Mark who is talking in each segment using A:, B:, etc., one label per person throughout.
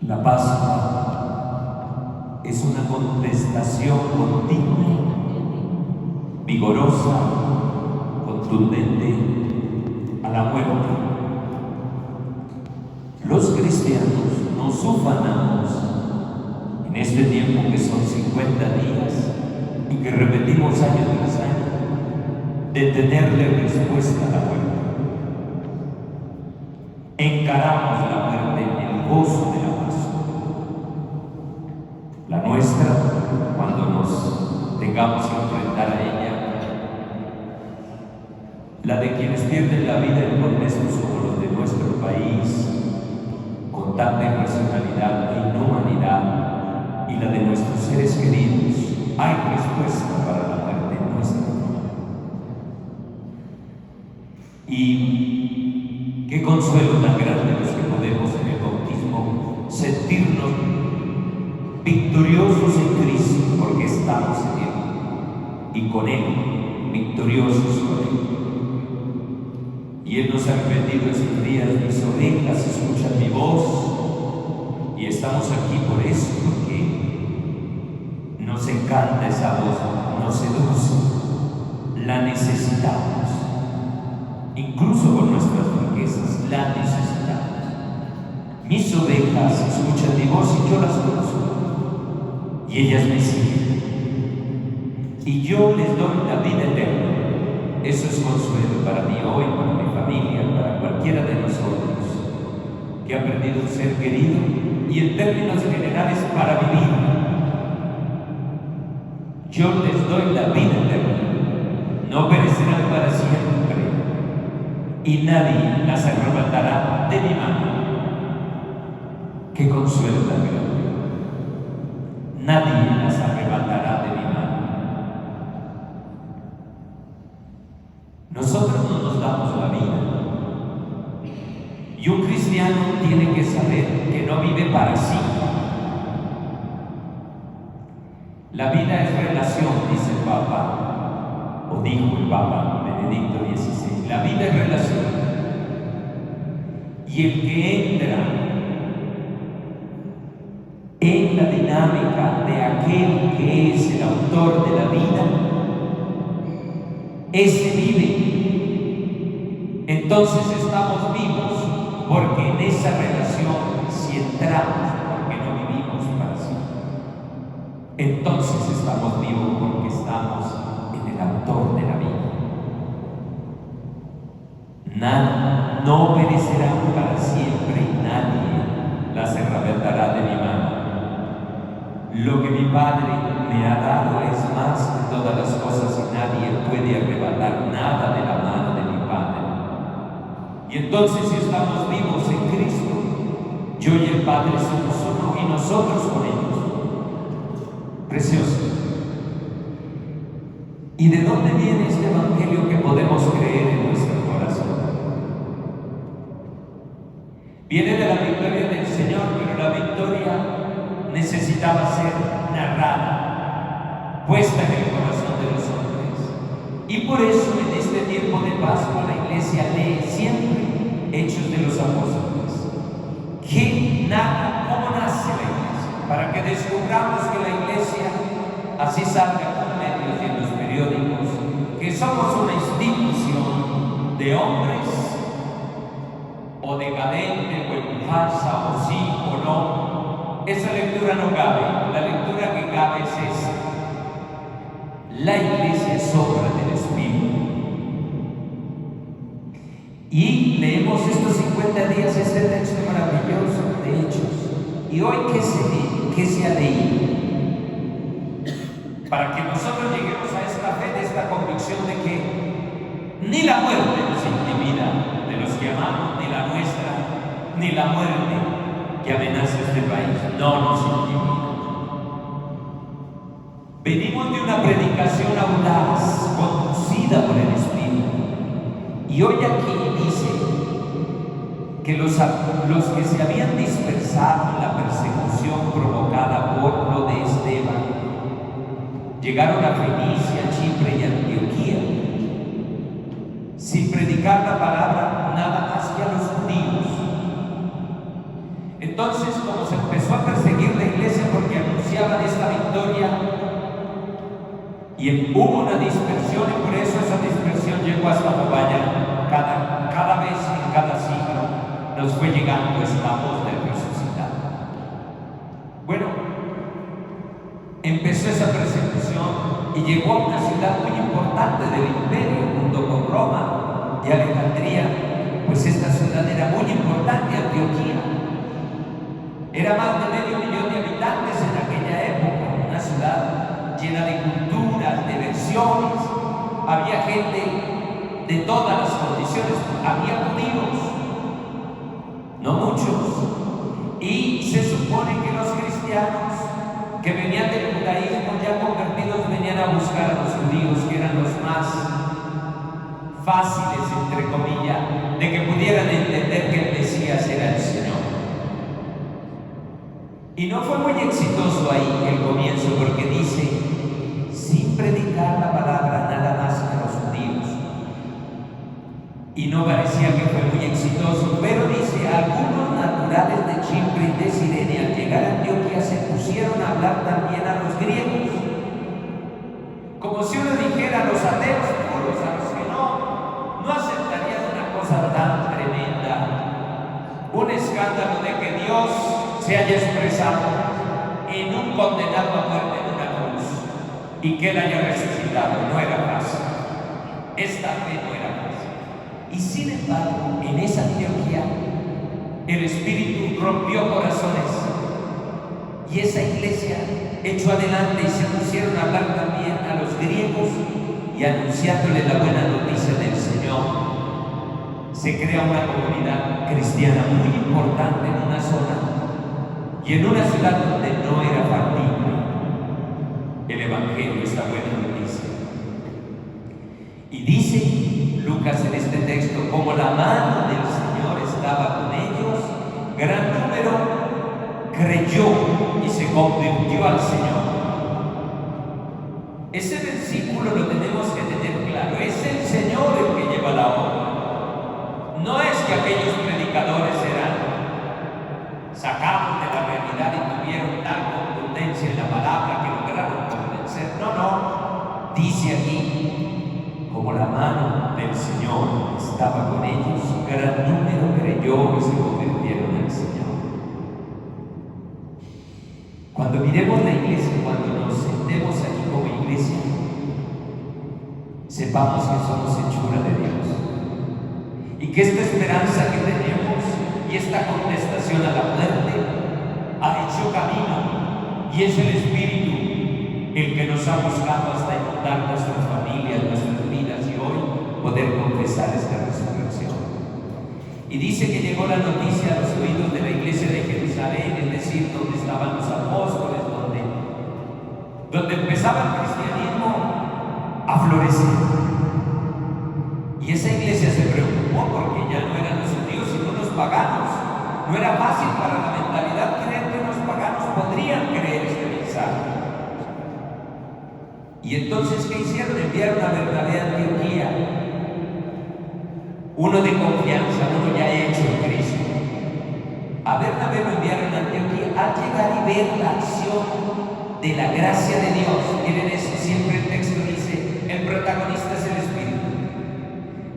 A: La Pascua es una contestación continua, vigorosa, contundente a la muerte. Los cristianos nos ufanamos en este tiempo que son 50 días y que repetimos año tras año de tenerle respuesta a la muerte. Encaramos la muerte en el gozo de la Pascua. La nuestra, cuando nos tengamos que enfrentar a ella, la de quienes pierden la vida en contextos como los de nuestro país, con tanta irracionalidad e inhumanidad, y la de nuestros seres queridos, hay respuesta para la muerte nuestra. Y qué consuelo tan grande los que podemos en el bautismo sentirnos victoriosos en Cristo, porque estamos en Él, y con Él, victoriosos con Él. Y Él nos ha repetido estos días: mis ovejas escuchan mi voz. Y estamos aquí por eso, porque nos encanta esa voz, nos seduce, la necesitamos, incluso con nuestras riquezas, la necesitamos. Mis ovejas escuchan mi voz y yo las conozco, y ellas me siguen, y yo les doy la vida eterna. Eso es consuelo para mí hoy, para mi familia, para cualquiera de nosotros que ha perdido un ser querido, y en términos generales para vivir. Yo les doy la vida eterna, no perecerán para siempre, y nadie las arrebatará de mi mano. Qué consuelo tan grande. Nadie las arrebatará de mi mano. Nosotros no nos damos la vida. Y un cristiano tiene que saber que no vive para sí. La vida es relación, dice el Papa, o dijo el Papa Benedicto XVI. La vida es relación. Y el que entra en la dinámica de aquel que es el autor de la vida, ese vive. Entonces estamos vivos porque en esa relación, si entramos, porque no vivimos para sí, entonces estamos vivos porque estamos en el autor de la vida. Nada, no perecerán para siempre, y nadie las arrebatará de mi mano. Lo que mi Padre me ha dado es más que todas las cosas, y nadie puede arrebatar nada de la mano de mi Padre. Y entonces, si estamos vivos en Cristo, yo y el Padre somos uno, y nosotros con ellos. Precioso. ¿Y de dónde viene este evangelio que podemos creer en nuestro corazón? Viene de la victoria del Señor, pero la victoria necesitaba ser narrada, puesta en el corazón de los hombres. Y por eso en este tiempo de Pascua la Iglesia lee siempre Hechos de los Apóstoles. ¿Cómo nace la Iglesia? Para que descubramos que la Iglesia, así salga en los medios y en los periódicos, que somos una institución de hombres, o decadente, o en falsa, o sí, o no. Esa lectura no cabe. La lectura que cabe es esa. La Iglesia es obra del Espíritu. Y leemos estos 50 días este texto maravilloso de Hechos. Y hoy, ¿qué se lee? ¿Qué se ha leído? Para que nosotros lleguemos a esta fe, de esta convicción de que ni la muerte nos intimida, de los que amamos, ni la nuestra, ni la muerte que amenaza este país, no nos intimida. Venimos de una predicación audaz, conducida por el Espíritu. Y hoy aquí dice que los que se habían dispersado en la persecución provocada por lo de Esteban, llegaron a Fenicia, Chipre y Antioquía, sin predicar la palabra nada más que a los judíos. Entonces, como se empezó historia y hubo una dispersión, y por eso esa dispersión llegó hasta Mobayán. Cada vez en cada siglo nos fue llegando esta voz del resucitado. Bueno, empezó esa persecución y llegó a una ciudad muy importante del imperio, junto con Roma y Alejandría. Pues esta ciudad era muy importante, Antioquía. Era más de 500,000 de habitantes en aquella época, una ciudad llena de culturas, de versiones. Había gente de todas las condiciones, había judíos, no muchos, y se supone que los cristianos que venían del judaísmo ya convertidos venían a buscar a los judíos, que eran los más fáciles, entre comillas, de que pudieran entender que el Mesías era el Señor. Y no fue muy exitoso ahí el comienzo, porque dice, sin predicar la palabra nada más a los judíos. Y no parecía que fue muy exitoso, pero dice, algunos naturales de Chipre y de Cirene al llegar a Antioquía se pusieron a hablar también a los griegos, como si uno dijera a los ateos puros, a los que no aceptarían una cosa tan tremenda, un escándalo de que Dios se haya expresado en un condenado a muerte en una cruz y que él haya resucitado. No era fácil, esta fe no era fácil. Y sin embargo, en esa Antioquía el Espíritu rompió corazones y esa iglesia echó adelante y se pusieron a hablar también a los griegos y anunciándole la buena noticia del Señor. Se crea una comunidad cristiana muy importante en una zona y en una ciudad donde no era factible el Evangelio, esta buena noticia. Y dice Lucas en este texto, como la mano del Señor estaba con ellos, gran número creyó y se convirtió al Señor. Ese versículo lo tenemos que tener claro, es el Señor el que lleva la obra. No es que aquellos predicadores eran sacados de la realidad y tuvieron tal contundencia en la palabra que lograron convencer. No. Dice aquí, como la mano del Señor estaba con ellos, gran número creyó y se convirtieron al Señor. Cuando miremos la iglesia, cuando nos sentemos aquí como iglesia, sepamos que somos hechura de Dios y que esta esperanza que tenemos y esta contestación a la muerte ha hecho camino, y es el Espíritu el que nos ha buscado hasta inundar nuestras familias, nuestras vidas, y hoy poder confesar esta resurrección. Y dice que llegó la noticia a los oídos de la iglesia de Jerusalén, es decir, donde estaban los apóstoles, donde empezaba el cristianismo a florecer. Y esa iglesia se preocupó porque ya no eran los judíos sino los paganos. No era fácil para la mentalidad creer que los paganos podrían creer este mensaje. Y entonces, ¿qué hicieron? Enviaron a Bernabé a Antioquía, uno de confianza, uno ya hecho en Cristo. A Bernabé lo enviaron a Antioquía. Al llegar y ver la acción de la gracia de Dios, miren eso, siempre el texto dice, el protagonista es el Espíritu.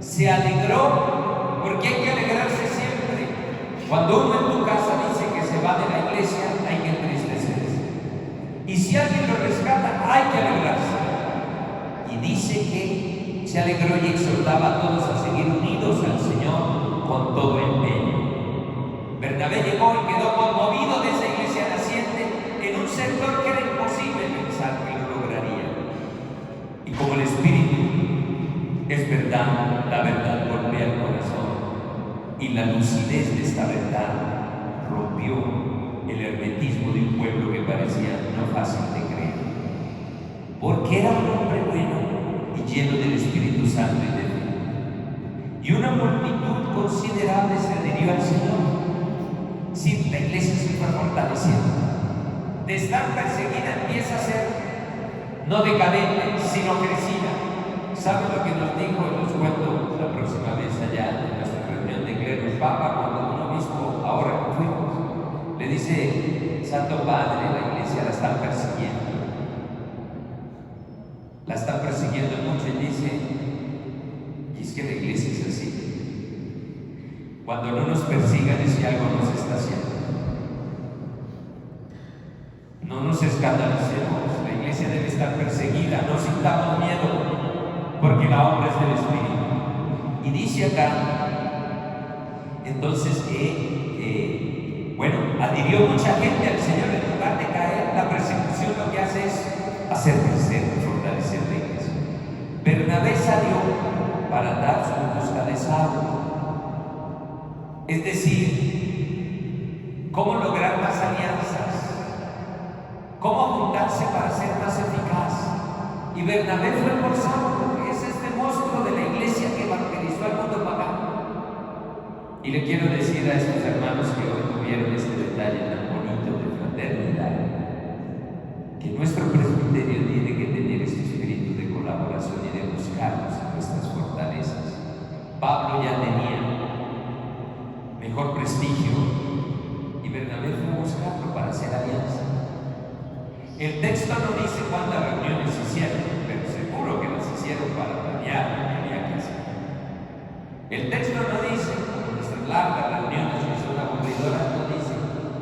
A: Se alegró, porque hay que alegrarse siempre. Cuando uno en tu casa dice que se va de la iglesia, hay que entristecerse. Y si alguien lo rescata, hay que alegrarse. Y dice que se alegró y exhortaba a todos a seguir unidos al Señor con todo empeño. Bernabé llegó y quedó conmovido de esa iglesia naciente en un sector que era imposible pensar que lo lograría. Y como el Espíritu es verdad, la verdad golpea el corazón, y la lucidez de esta verdad rompió el hermetismo de un pueblo que parecía no fácil de creer, porque era un hombre bueno y lleno del Espíritu Santo y de fe. Y una multitud considerable se adhirió al Señor. Sí, la iglesia se fue fortaleciendo. De estar perseguida empieza a ser no decadente, sino crecida. ¿Saben lo que nos dijo? Los cuento la próxima vez allá en nuestra reunión de clero. El Papa, cuando un obispo, ahora que fuimos, le dice: Santo Padre, la iglesia la están persiguiendo. Cuando no nos persigan es que algo nos está haciendo. No nos escandalicemos, la iglesia debe estar perseguida, no sintamos miedo, porque la obra es del Espíritu. Y dice acá, entonces adhirió mucha gente al Señor. En lugar de caer, la persecución lo que hace es hacer crecer, fortalecer la iglesia. Bernabé salió para dar su busca de Saulo. Es decir, cómo lograr más alianzas, cómo juntarse para ser más eficaz. Y Bernabé fue por Saulo, que es este monstruo de la iglesia que evangelizó al mundo pagano. Y le quiero decir a estos hermanos que hoy tuvieron este detalle tan bonito de fraternidad, que nuestro presbiterio tiene que tener este espíritu de colaboración y de buscarnos en nuestras fortalezas. Pablo ya tenía mejor prestigio y Bernabé fue a buscarlo para hacer alianza. El texto no dice cuántas reuniones hicieron, pero seguro que las hicieron para planear lo que había que hacer. El texto no dice, como nuestras largas reuniones que son aburridoras, no dice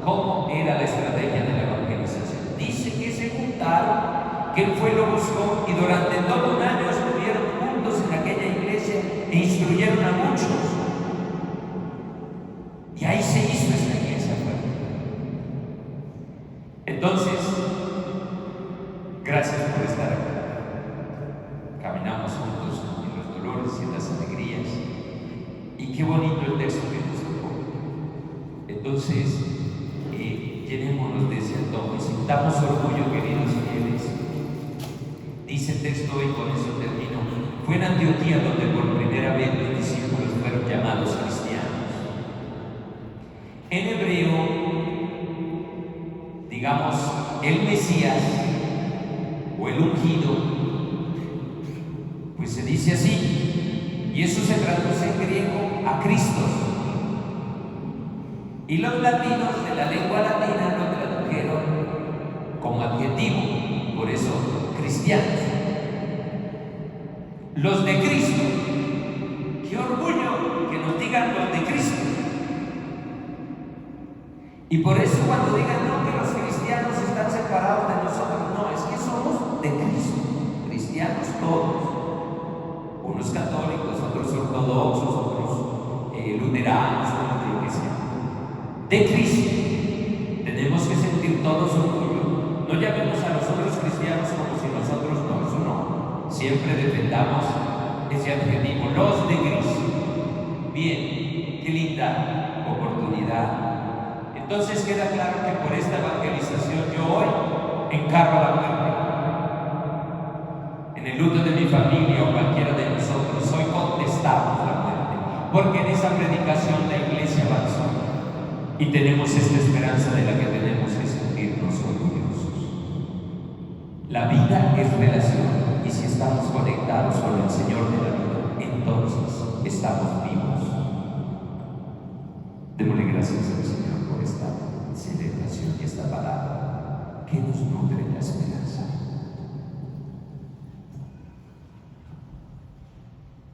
A: cómo era la estrategia de la evangelización. Dice que se juntaron, que él fue y lo buscó, y durante todo un año estuvieron juntos en aquella iglesia e instruyeron a muchos. Y ahí se hizo esta iglesia fuerte. Entonces, gracias por estar aquí. Caminamos juntos en los dolores y en las alegrías. Y qué bonito el texto que nos tocó. Entonces, llenémonos de ese antojo y sintamos orgullo, queridos fieles. Dice el texto, y con eso termino. Fue en Antioquía donde por primera vez los discípulos fueron llamados cristianos. En hebreo, digamos, el Mesías o el ungido, pues se dice así, y eso se traduce en griego a Cristo. Y los latinos de la lengua latina lo tradujeron como adjetivo, por eso cristianos. Los de Cristo, qué orgullo que nos digan los de Cristo. Y por eso cuando digan no, que los cristianos están separados de nosotros, no, es que somos de Cristo, cristianos todos, unos católicos, otros ortodoxos, otros luteranos, lo que sea, de Cristo. Tenemos que sentir todos orgullo. No llamemos a los otros cristianos como si nosotros no, eso no. Siempre defendamos ese adjetivo, los de Cristo. Bien, qué linda oportunidad. Entonces queda claro que por esta evangelización yo hoy encargo la muerte. En el luto de mi familia o cualquiera de nosotros, hoy contestamos la muerte, porque en esa predicación la iglesia avanzó y tenemos esta esperanza de la que tenemos que sentirnos orgullosos. La vida es relación, y si estamos conectados con el Señor de la vida, entonces estamos vivos. Démosle gracias al Señor por esta celebración y esta palabra que nos nutre la esperanza.